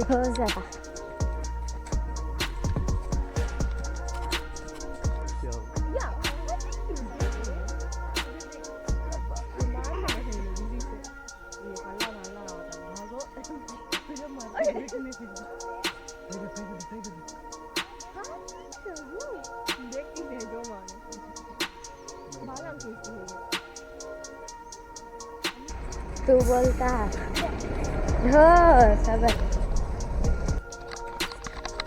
రోజా तू बोलता हो सबर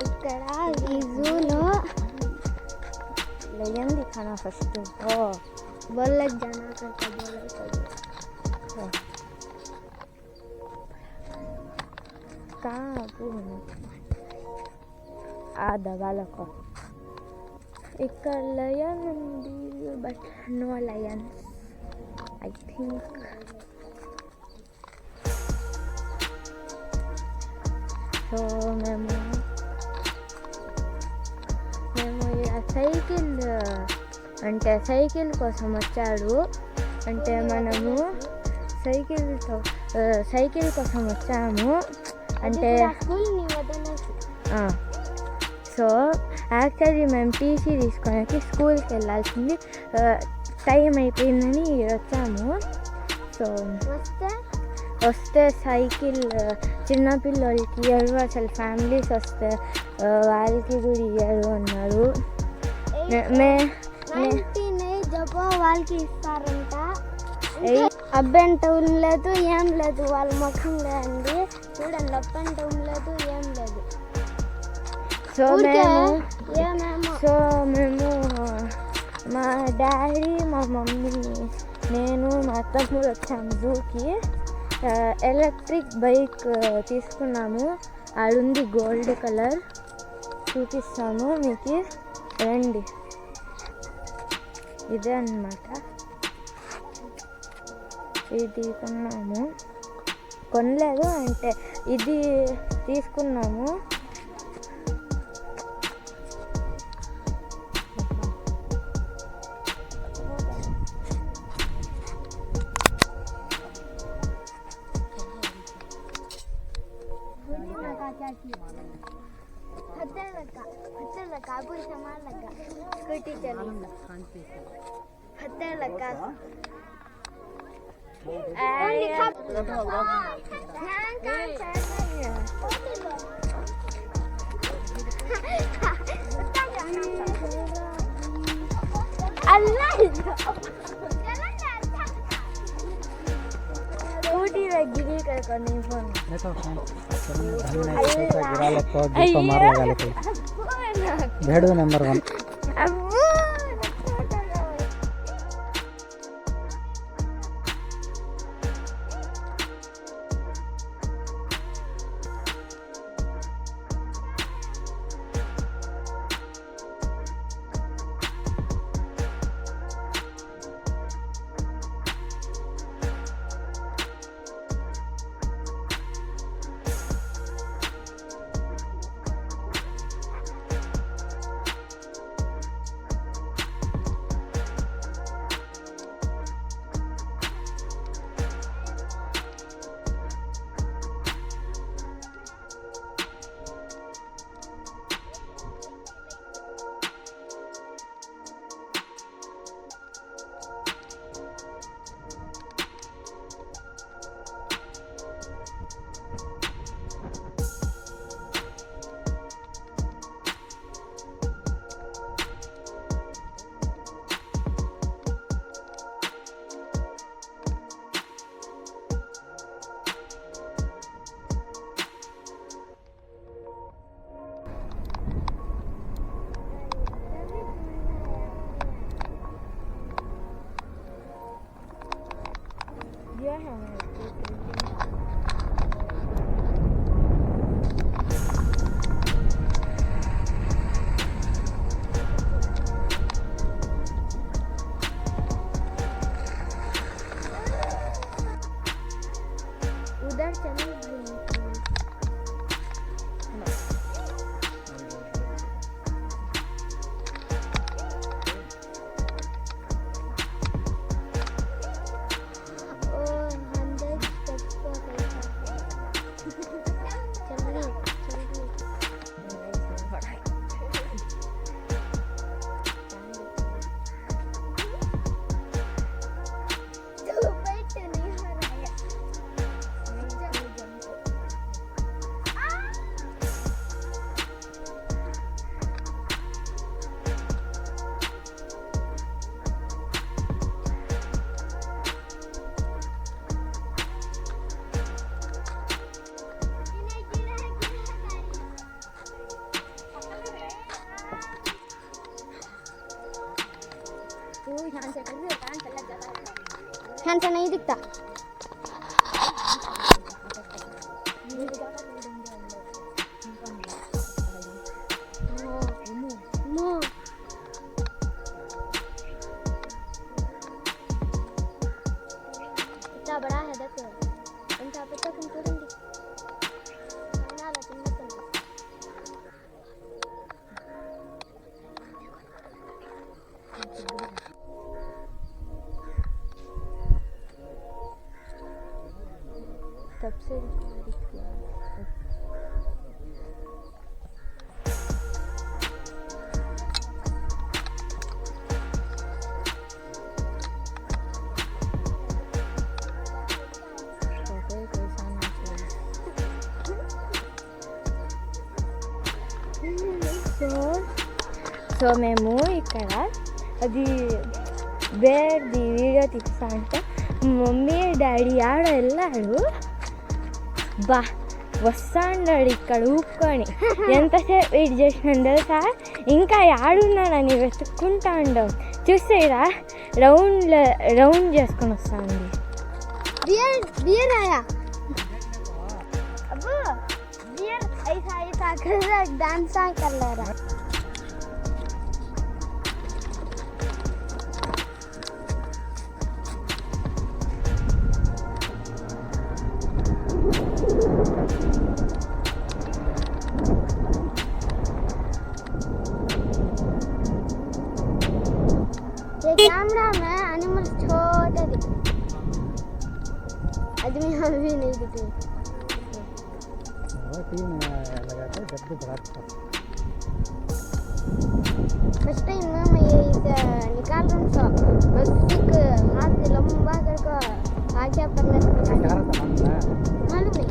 ఇక్కడ ఈ జూలో లయన్ దిఖానా ఫస్ట్ ఓ बोलक जाना करता बोला कहाँ आ दवाला को ఇక్కడ లయన్ ఉంది but no lion I think so మేము సైకిల్ అంటే సైకిల్ కోసం వచ్చాడు అంటే మనము సైకిల్ కోసం వచ్చాము అంటే సో యాక్చువల్లీ మేము టీసీ తీసుకోవడానికి స్కూల్కి వెళ్ళాల్సింది టైం అయిపోయిందని వచ్చాము సో వస్తే సైకిల్ చిన్నపిల్లలకి ఇయ్యరు అసలు ఫ్యామిలీస్ వస్తే వాళ్ళకి కూడా ఇయ్యరు అన్నారు వాళ్ళకి ఇస్తారంట అబ్బంట లేదు ఏం లేదు వాళ్ళ ముఖం లేదండి చూడండి అబ్బంట లేదు ఏం లేదు సో మేము మా డాడీ మా మమ్మీ నేను మా తమ్ముడు వచ్చాము జూకి ఎలక్ట్రిక్ బైక్ తీసుకున్నాము అది గోల్డ్ కలర్ చూపిస్తాము మీకు రండి ఇదే అన్నమాట ఇది కొనలేదు అంటే ఇది తీసుకున్నాము काबू सामान लगा स्कूटी चली हत्या लगा अल्लाह स्कूटी गिरी कर नहीं फोन भेड़ नंबर 1 ध्यान से नहीं दिखता। कितना बड़ा है देखो, इनका पता कम करेंगे। तब से సో మేము ఇక్కడ అది బేర్ది వీడియో తీస్తా అంటే మమ్మీ డాడీ ఆడ వెళ్ళాడు, బా వస్తాడు ఇక్కడ ఊపుకొని ఎంతసేపు వెయిట్ చేసినాను తెలుసా. ఇంకా ఆడున్నాడని వెతుక్కుంటా ఉండవు, చూస్తే ఇక్కడ రౌండ్ చేసుకొని వస్తాండి. బియర్ ఆయా अब बियर ऐसा कर रहा डांस कर ले रहा। ये कैमरा में एनिमल छोटे दिख, आदमी हम भी नहीं दिखे। फर्स्ट टाइम मैं ये निकाल रहा हूँ, बस एक हाथ लंबा करके आगे पकड़ने मालूम नहीं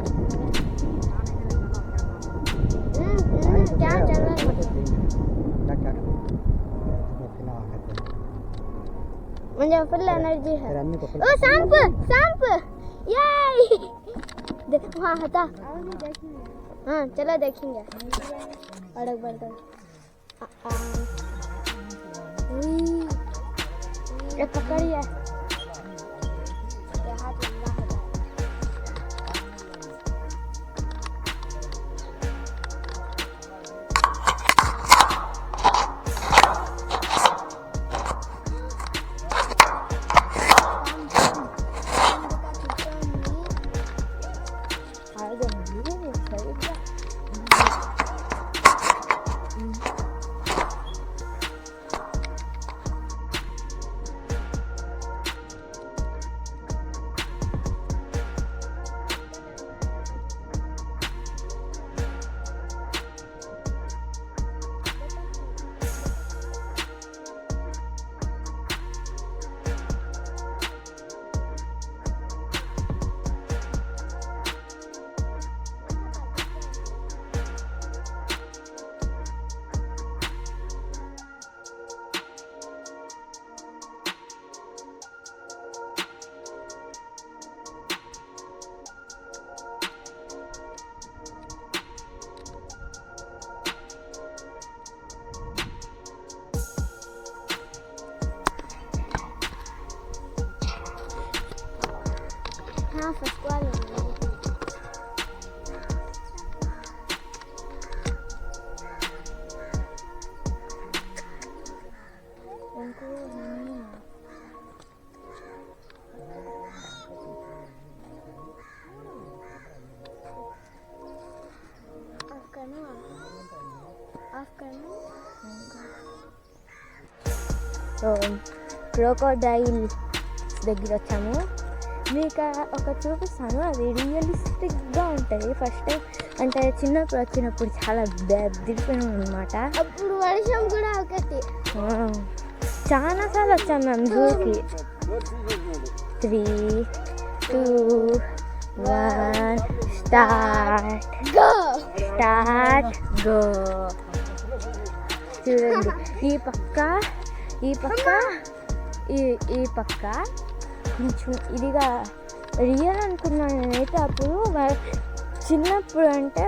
क्या चल रहा है। मुझे फुल एनर्जी है। ओ सांप सांप याई देखो, हाँ हटा। हाँ चलो देखेंगे। अड़क बढ़ ये पकड़िए, हाथ लंबा है। हाँ फर्स्ट वाले క్రోకోడైల్ దగ్గర వచ్చాము. మీకు ఒక చూపిస్తాను, అది రియలిస్టిక్గా ఉంటుంది. ఫస్ట్ టైం అంటే చిన్నప్పుడు వచ్చినప్పుడు చాలా బెదిరిపోయాం అనమాట. అప్పుడు వర్షం కూడా ఒకటి చాలాసార్లు వచ్చాం మేము జూకి. 3, 2, 1 స్టార్ట్ గో. చూడండి ఈ పక్క కొంచెం ఇదిగా రియల్ అనుకున్నాను నేనైతే. అప్పుడు చిన్నప్పుడు అంటే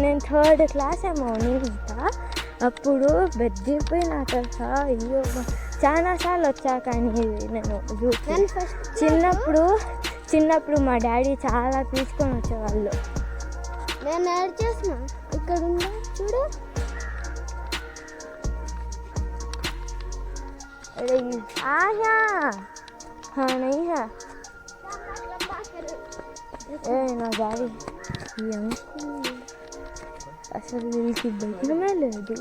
నేను 3rd క్లాస్ ఏమో ఇంకా అప్పుడు బెదిరిపోయినాక అయ్యో చాలాసార్లు వచ్చా. కానీ నేను చిన్నప్పుడు మా డాడీ చాలా తీసుకొని వచ్చేవాళ్ళు. నేను యాడ్ చేసిన ఇక్కడ ఉందా చూడు. आया हाँ नहीं है ఏ నా డాడీ అసలు వీళ్ళకి భయమే లేదు.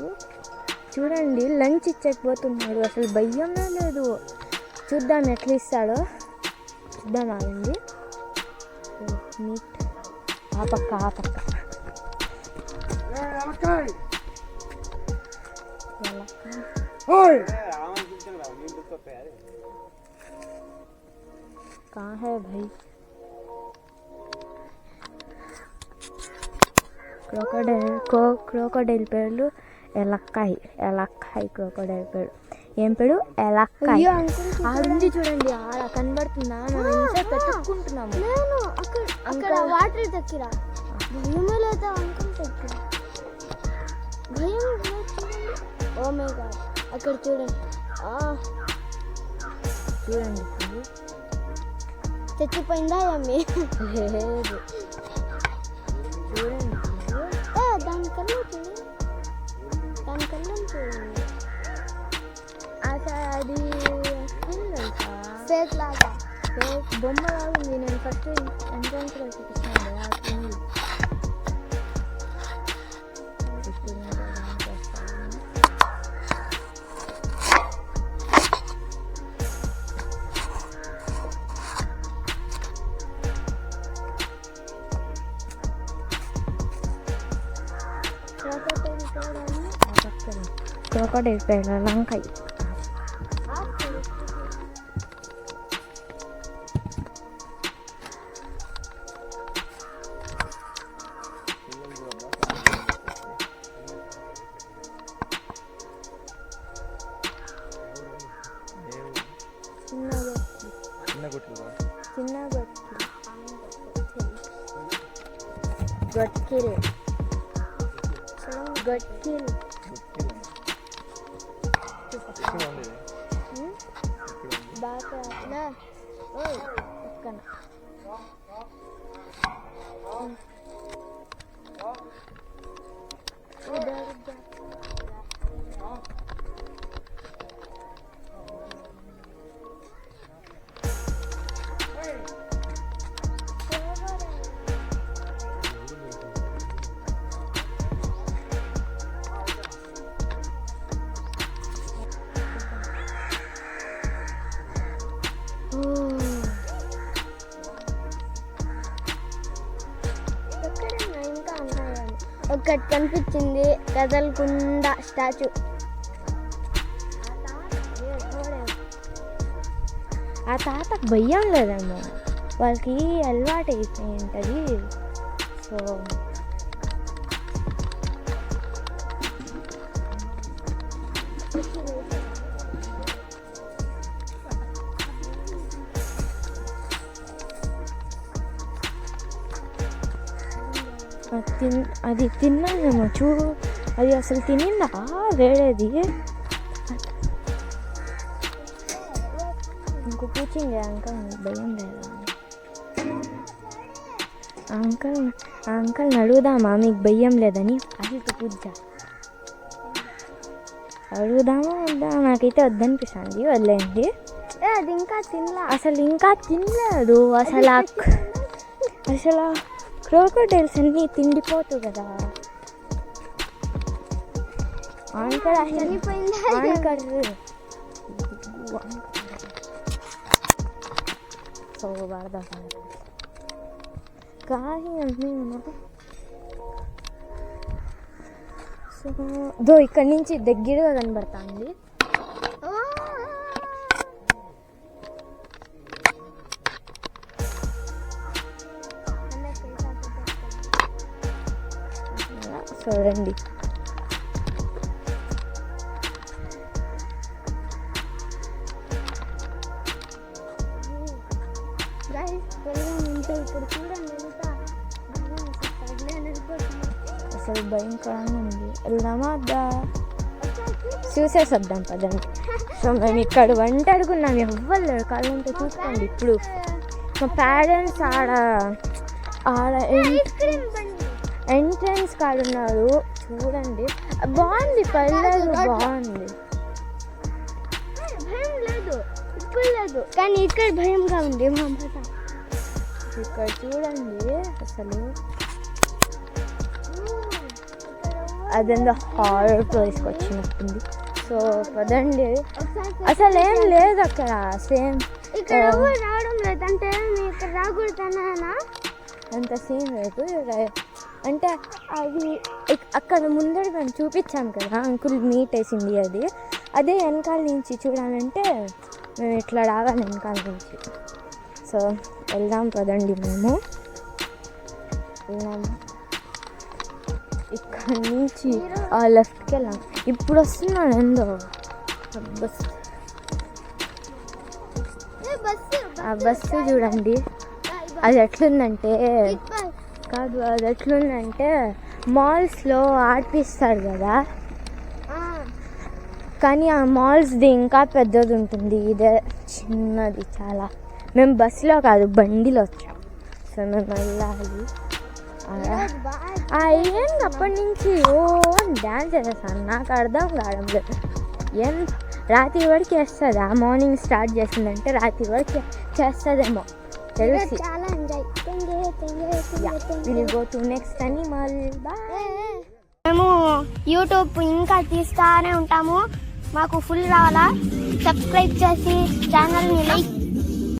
చూడండి లంచ్ ఇచ్చకపోతున్నాడు, అసలు భయమే లేదు. చూద్దాం ఎట్లా ఇస్తాడో చూద్దాం. ఆగండి మీట్ ఆ పక్క कहाँ है भाई? క్రోకోడైల్ పేర్లు ఎలక్కాయ్ క్రోకోడైల్ పేరు ఏం పేరు? ఎలక్కాయ్. ఆడుంది చూడండి, ఆడ కనబడుతుందా? మనం ఇంతసేపు పెట్టుకుంటున్నాము. అక్కడ వాటర్ దగ్గర భయమే లేదా అంకుల్ దగ్గర భయం. ఓ మై గాడ్, అక్కడ చూడండి చచ్చిపోయిందా అమ్మి? లేదు చూడండి, దానికన్నా చూడండి. అసలు అది ఫేక్ లాగా బొమ్మ లాగా ఉంది. నేను ఫస్ట్ ఎంట్రన్స్లో చూపిస్తాను కదా, క్రోకోడైల్ పేరు లంకాయ్. చిన్న గొట్కిల్ బాగా పక్కన ఒకటి కనిపించింది కదలకుండా స్టాచ్యూ. ఆ తాతకు భయం లేదేమో, వాళ్ళకి అలవాటు అయిపోయి ఉంటుంది. సో అది తిన్నానేమో చూడు, అది అసలు తినిందా వేడేది. ఇంకో పూచింది అంకల్, భయం లేదా అంకల్ అడుగుదామా మీకు భయం లేదని? అది పూజ అడుగుదామా వద్దా? నాకైతే వద్దనిపిస్తుంది, వదిలేండి. అది ఇంకా తినలా, అసలు ఇంకా తినలేదు. అసలు క్రోకోడైల్స్ అన్నీ తిండిపోతు కదా. దో ఇక్కడి నుంచి దగ్గరగా కనబడుతుంది. చూడండి అసలు భయంకరంగా ఉంది. వెళ్దామా అద్దా? చూసేసి వద్దాం పదండి. సో మేము ఇక్కడ వంట అడుగున్నాం, ఎవ్వరు లేరు. కావాలంటే చూసుకోండి. ఇప్పుడు మా పేరెంట్స్ ఆడ ఎంట్రన్స్ కాడ ఉన్నారు చూడండి. బాగుంది, పర్లేదు, బాగుంది. భయం లేదు, ఇక్కడ లేదు, కానీ ఇక్కడ భయంగా ఉంది. మా మాట ఇక్కడ చూడండి, అసలు అదేందో హారర్ ప్లేస్కి వచ్చినట్టుంది. సో పదండి. అసలు ఏం లేదు అక్కడ, సేమ్ ఇక్కడ ఎవరు రావడం లేదంటే నేను ఇక్కడ రాకూడదన్నా. అంత సీన్ లేదు. అంటే అది అక్కడ ముందర మేము చూపించాం కదా, అంకుల్ మీట్ వేసింది అది. అదే వెనకాల నుంచి చూడాలంటే మేము ఇట్లా రావాలి వెనకాల నుంచి. సో వెళ్దాం పదండి. మేము వెళ్దాం ఇక్కడ నుంచి ఆ లెఫ్ట్కి వెళ్ళాం. ఇప్పుడు వస్తున్నాను ఏందో బస్. ఆ బస్సు చూడండి, అది ఎట్లుందంటే కాదు, అది ఎట్లుందంటే మాల్స్లో ఆడిపిస్తారు కదా, కానీ ఆ మాల్స్ది ఇంకా పెద్దది ఉంటుంది. ఇదే చిన్నది చాలా. మేము బస్సులో కాదు, బండిలో వచ్చాం. సో మేము వెళ్ళాలి. ఏం అప్పటి నుంచి డ్యాన్స్ చేసేస్తాను, నాకు అర్థం కావడం లేదు. ఏం రాత్రి వరకు వేస్తుందా? మార్నింగ్ స్టార్ట్ చేసిందంటే రాత్రి వరకు చేస్తుందేమో తెలిసి. చాలా enjoy. Will go to next animal. మేము యూట్యూబ్ ఇంకా తీస్తానే ఉంటాము. మాకు ఫుల్ రావాలా? సబ్స్క్రైబ్ చేసి ఛానల్ని లైక్